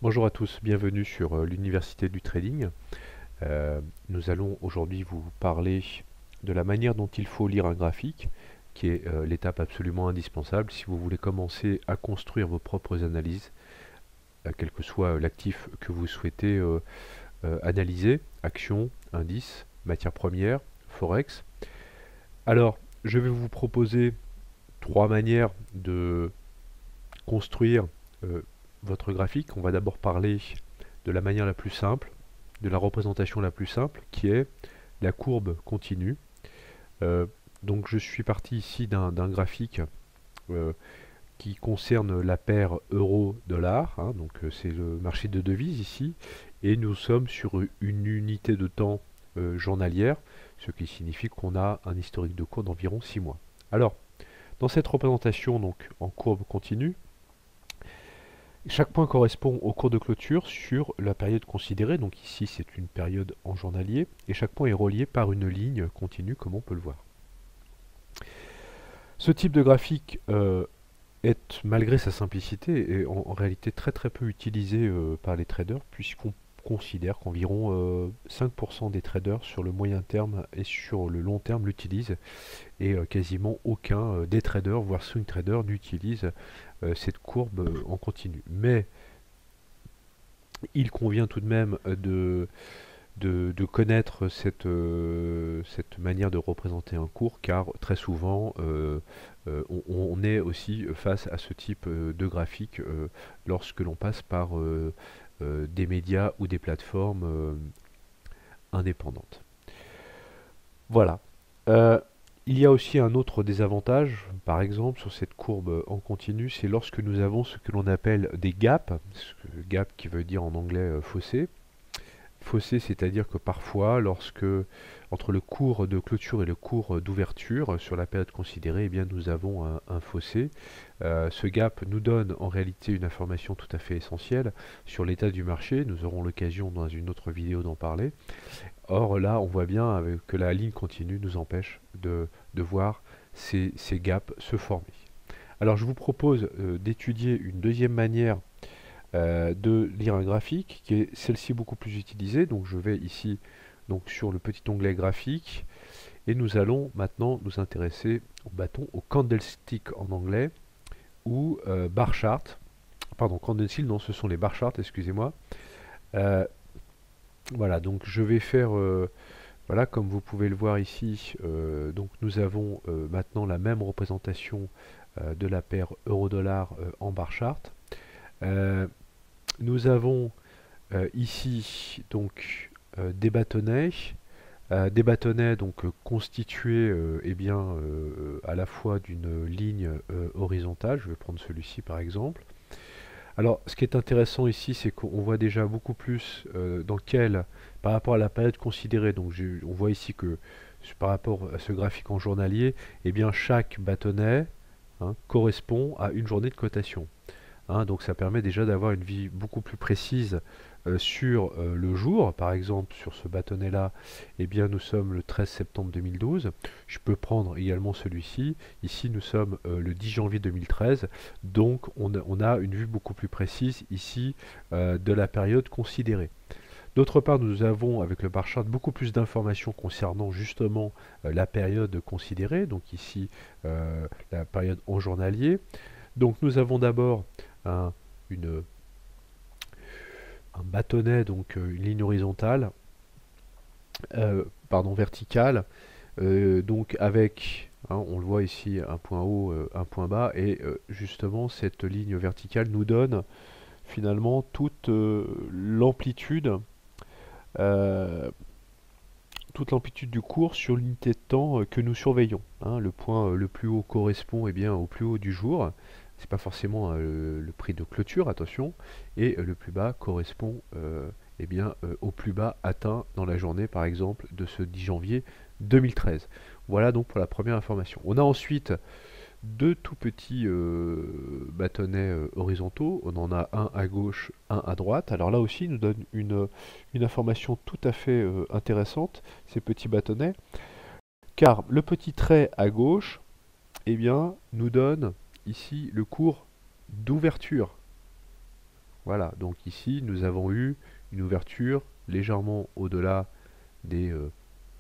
Bonjour à tous, bienvenue sur l'Université du Trading. Nous allons aujourd'hui vous parler de la manière dont il faut lire un graphique, qui est l'étape absolument indispensable si vous voulez commencer à construire vos propres analyses, quel que soit l'actif que vous souhaitez analyser, action, indice, matière première, forex. Alors, je vais vous proposer trois manières de construire euh, votre graphique. On va d'abord parler de la manière la plus simple, de la représentation la plus simple, qui est la courbe continue. Euh, donc je suis parti ici d'un graphique euh, qui concerne la paire euro-dollar, hein, donc c'est le marché de devises ici, et nous sommes sur une unité de temps journalière, ce qui signifie qu'on a un historique de cours d'environ 6 mois. Alors, dans cette représentation donc en courbe continue, chaque point correspond au cours de clôture sur la période considérée, donc ici c'est une période en journalier, et chaque point est relié par une ligne continue comme on peut le voir. Ce type de graphique est, malgré sa simplicité, est en réalité très très peu utilisé par les traders, puisqu'on considère qu'environ 5% des traders sur le moyen terme et sur le long terme l'utilisent, et quasiment aucun des traders, voire swing traders, n'utilise cette courbe en continu. Mais il convient tout de même de connaître cette manière de représenter un cours, car très souvent on est aussi face à ce type de graphique lorsque l'on passe par des médias ou des plateformes indépendantes. Voilà. Euh, il y a aussi un autre désavantage, par exemple, sur cette courbe en continu, c'est lorsque nous avons ce que l'on appelle des gaps, gap qui veut dire en anglais fossé. Fossé, c'est-à-dire que parfois, lorsque entre le cours de clôture et le cours d'ouverture sur la période considérée, eh bien, nous avons un fossé. Ce gap nous donne en réalité une information tout à fait essentielle sur l'état du marché. Nous aurons l'occasion dans une autre vidéo d'en parler. Or là, on voit bien que la ligne continue nous empêche de voir ces gaps se former. Alors je vous propose d'étudier une deuxième manière de lire un graphique, qui est celle-ci beaucoup plus utilisée. Donc je vais ici donc, sur le petit onglet graphique, et nous allons maintenant nous intéresser au bâton, au candlestick en anglais, ou bar chart. Pardon, candlestick, non, ce sont les bar charts, excusez-moi. Euh, voilà, donc je vais faire, voilà, comme vous pouvez le voir ici, donc nous avons maintenant la même représentation de la paire euro-dollar en bar chart. Nous avons ici donc des bâtonnets donc constitués eh bien, à la fois d'une ligne horizontale. Je vais prendre celui-ci par exemple. Alors, ce qui est intéressant ici, c'est qu'on voit déjà beaucoup plus dans quel, par rapport à la période considérée. Donc, on voit ici que par rapport à ce graphique en journalier, eh bien, chaque bâtonnet correspond à une journée de cotation. Donc, ça permet déjà d'avoir une vue beaucoup plus précise sur le jour. Par exemple, sur ce bâtonnet-là, eh bien, nous sommes le 13 septembre 2012. Je peux prendre également celui-ci. Ici, nous sommes le 10 janvier 2013. Donc, on a une vue beaucoup plus précise ici de la période considérée. D'autre part, nous avons avec le bar chart beaucoup plus d'informations concernant justement la période considérée. Donc ici, la période en journalier. Donc nous avons d'abord un, un bâtonnet, donc une ligne horizontale, pardon, verticale, donc avec, on le voit ici, un point haut, un point bas, et justement cette ligne verticale nous donne finalement euh, toute l'amplitude du cours sur l'unité de temps que nous surveillons. Le point le plus haut correspond eh bien, au plus haut du jour. C'est pas forcément le prix de clôture, attention, et le plus bas correspond eh bien, au plus bas atteint dans la journée, par exemple, de ce 10 janvier 2013. Voilà donc pour la première information. On a ensuite deux tout petits bâtonnets horizontaux. On en a un à gauche, un à droite. Alors là aussi, il nous donne une information tout à fait intéressante, ces petits bâtonnets, car le petit trait à gauche, eh bien, nous donne ici le cours d'ouverture. Voilà, donc ici nous avons eu une ouverture légèrement au-delà des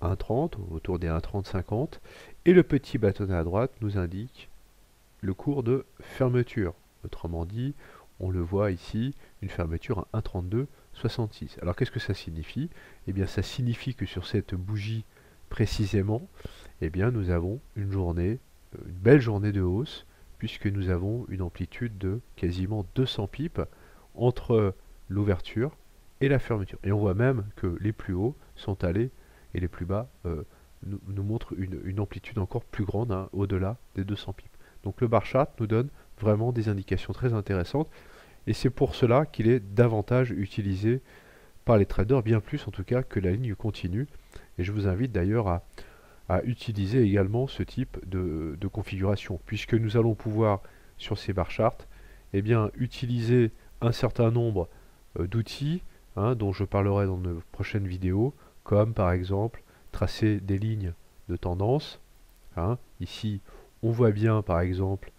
1,30, autour des 1,30-50, et le petit bâtonnet à droite nous indique le cours de fermeture. Autrement dit, on le voit ici, une fermeture à 1,3266. Alors qu'est-ce que ça signifie? Eh bien ça signifie que sur cette bougie précisément, eh bien nous avons une journée, une belle journée de hausse, puisque nous avons une amplitude de quasiment 200 pips entre l'ouverture et la fermeture. Et on voit même que les plus hauts sont allés et les plus bas nous montrent une amplitude encore plus grande, hein, au-delà des 200 pips. Donc le bar chart nous donne vraiment des indications très intéressantes et c'est pour cela qu'il est davantage utilisé par les traders, bien plus en tout cas que la ligne continue. Et je vous invite d'ailleurs à utiliser également ce type de configuration, puisque nous allons pouvoir sur ces bar charts eh bien, utiliser un certain nombre d'outils, hein, dont je parlerai dans de prochaines vidéos, comme par exemple tracer des lignes de tendance. Hein. Ici, on voit bien par exemple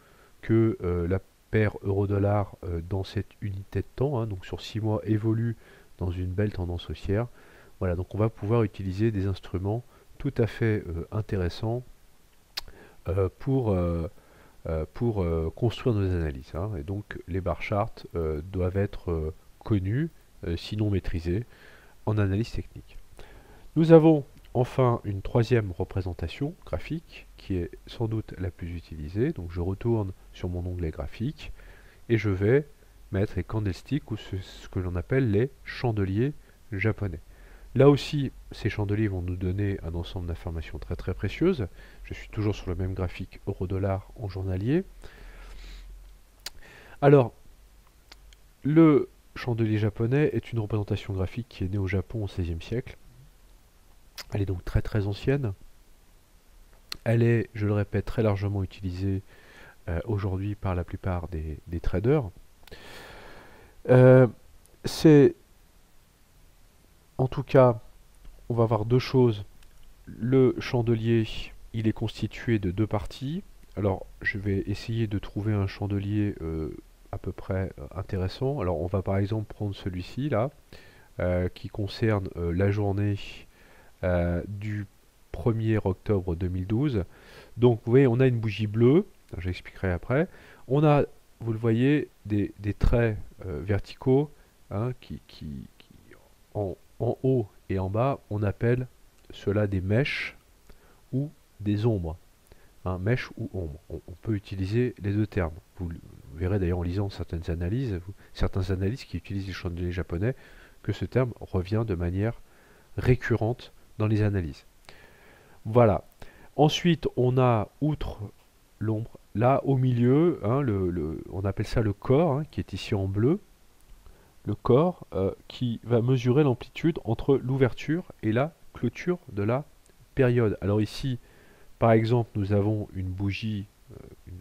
que la paire euro-dollar dans cette unité de temps, hein, donc sur 6 mois, évolue dans une belle tendance haussière. Voilà, donc on va pouvoir utiliser des instruments tout à fait intéressants pour construire nos analyses. Hein. Et donc les bar charts doivent être connus, sinon maîtrisés, en analyse technique. Nous avons enfin une troisième représentation graphique qui est sans doute la plus utilisée. Donc je retourne sur mon onglet graphique et je vais mettre les candlesticks ou ce que l'on appelle les chandeliers japonais. Là aussi, ces chandeliers vont nous donner un ensemble d'informations très très précieuses. Je suis toujours sur le même graphique euro-dollar en journalier. Alors, le chandelier japonais est une représentation graphique qui est née au Japon au XVIe siècle. Elle est donc très très ancienne. Elle est, je le répète, très largement utilisée aujourd'hui par la plupart des traders. C'est, en tout cas, on va voir deux choses. Le chandelier, il est constitué de deux parties. Alors, je vais essayer de trouver un chandelier à peu près intéressant. Alors, on va par exemple prendre celui-ci, là, qui concerne la journée du 1er octobre 2012. Donc, vous voyez, on a une bougie bleue, j'expliquerai après. On a, vous le voyez, des traits verticaux, hein, qui en haut et en bas, on appelle cela des mèches ou des ombres. Hein, mèche ou ombre. On peut utiliser les deux termes. Vous verrez d'ailleurs en lisant certaines analyses, certains analystes qui utilisent les chandeliers japonais, que ce terme revient de manière récurrente dans les analyses. Voilà. Ensuite, on a, outre l'ombre, là au milieu, hein, on appelle ça le corps, hein, qui est ici en bleu. Le corps qui va mesurer l'amplitude entre l'ouverture et la clôture de la période. Alors ici, par exemple, nous avons une bougie,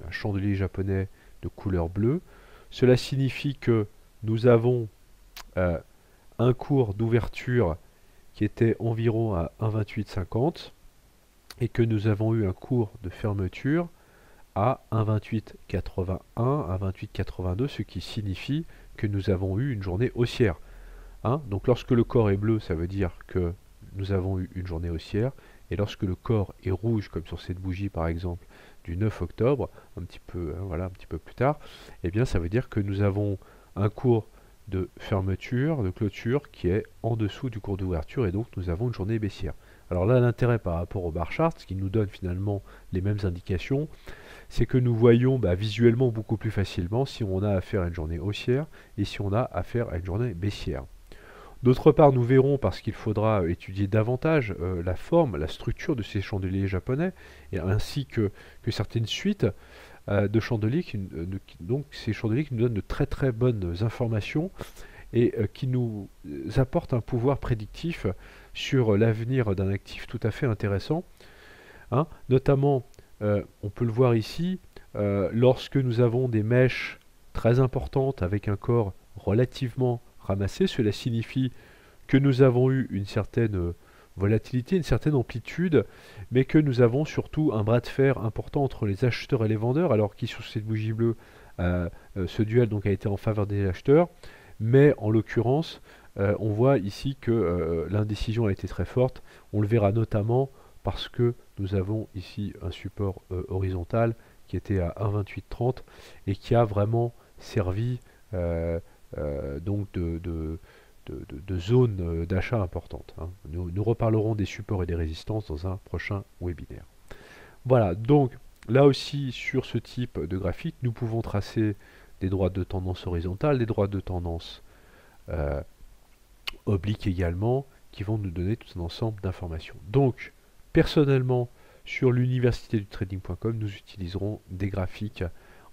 un chandelier japonais de couleur bleue. Cela signifie que nous avons un cours d'ouverture qui était environ à 1,2850 et que nous avons eu un cours de fermeture à 1,2881, 1,2882, ce qui signifie que nous avons eu une journée haussière. Hein, donc lorsque le corps est bleu, ça veut dire que nous avons eu une journée haussière, et lorsque le corps est rouge, comme sur cette bougie par exemple du 9 octobre, un petit peu, hein, voilà, un petit peu plus tard, eh bien ça veut dire que nous avons un cours de fermeture, de clôture qui est en dessous du cours d'ouverture, et donc nous avons une journée baissière. Alors là, l'intérêt par rapport au bar chart, ce qui nous donne finalement les mêmes indications, c'est que nous voyons visuellement beaucoup plus facilement si on a affaire à une journée haussière et si on a affaire à une journée baissière. D'autre part, nous verrons, parce qu'il faudra étudier davantage la forme, la structure de ces chandeliers japonais, et ainsi que certaines suites de chandeliers, donc ces chandeliers qui nous donnent de très très bonnes informations et qui nous apportent un pouvoir prédictif sur l'avenir d'un actif tout à fait intéressant. Hein. Notamment, on peut le voir ici, lorsque nous avons des mèches très importantes avec un corps relativement ramassé, cela signifie que nous avons eu une certaine volatilité, une certaine amplitude, mais que nous avons surtout un bras de fer important entre les acheteurs et les vendeurs, alors qu'ici sur cette bougie bleue, ce duel donc a été en faveur des acheteurs, mais en l'occurrence, on voit ici que l'indécision a été très forte. On le verra notamment parce que nous avons ici un support horizontal qui était à 1,2830 et qui a vraiment servi donc de zone d'achat importante, hein. Nous reparlerons des supports et des résistances dans un prochain webinaire. Voilà, donc là aussi sur ce type de graphique, nous pouvons tracer des droites de tendance horizontale, des droites de tendance obliques également, qui vont nous donner tout un ensemble d'informations. Donc, personnellement, sur l'université du trading.com, nous utiliserons des graphiques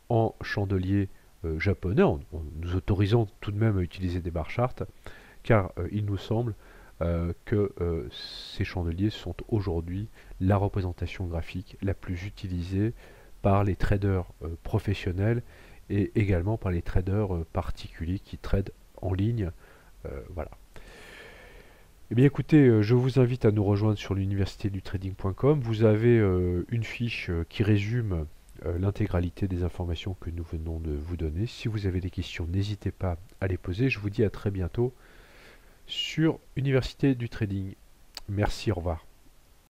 en chandelier japonais, en nous autorisant tout de même à utiliser des bar charts, car il nous semble que ces chandeliers sont aujourd'hui la représentation graphique la plus utilisée par les traders professionnels et également par les traders particuliers qui tradent en ligne. Voilà. Eh bien écoutez, je vous invite à nous rejoindre sur l'université du trading.com. Vous avez une fiche qui résume l'intégralité des informations que nous venons de vous donner. Si vous avez des questions, n'hésitez pas à les poser. Je vous dis à très bientôt sur Université du Trading. Merci, au revoir.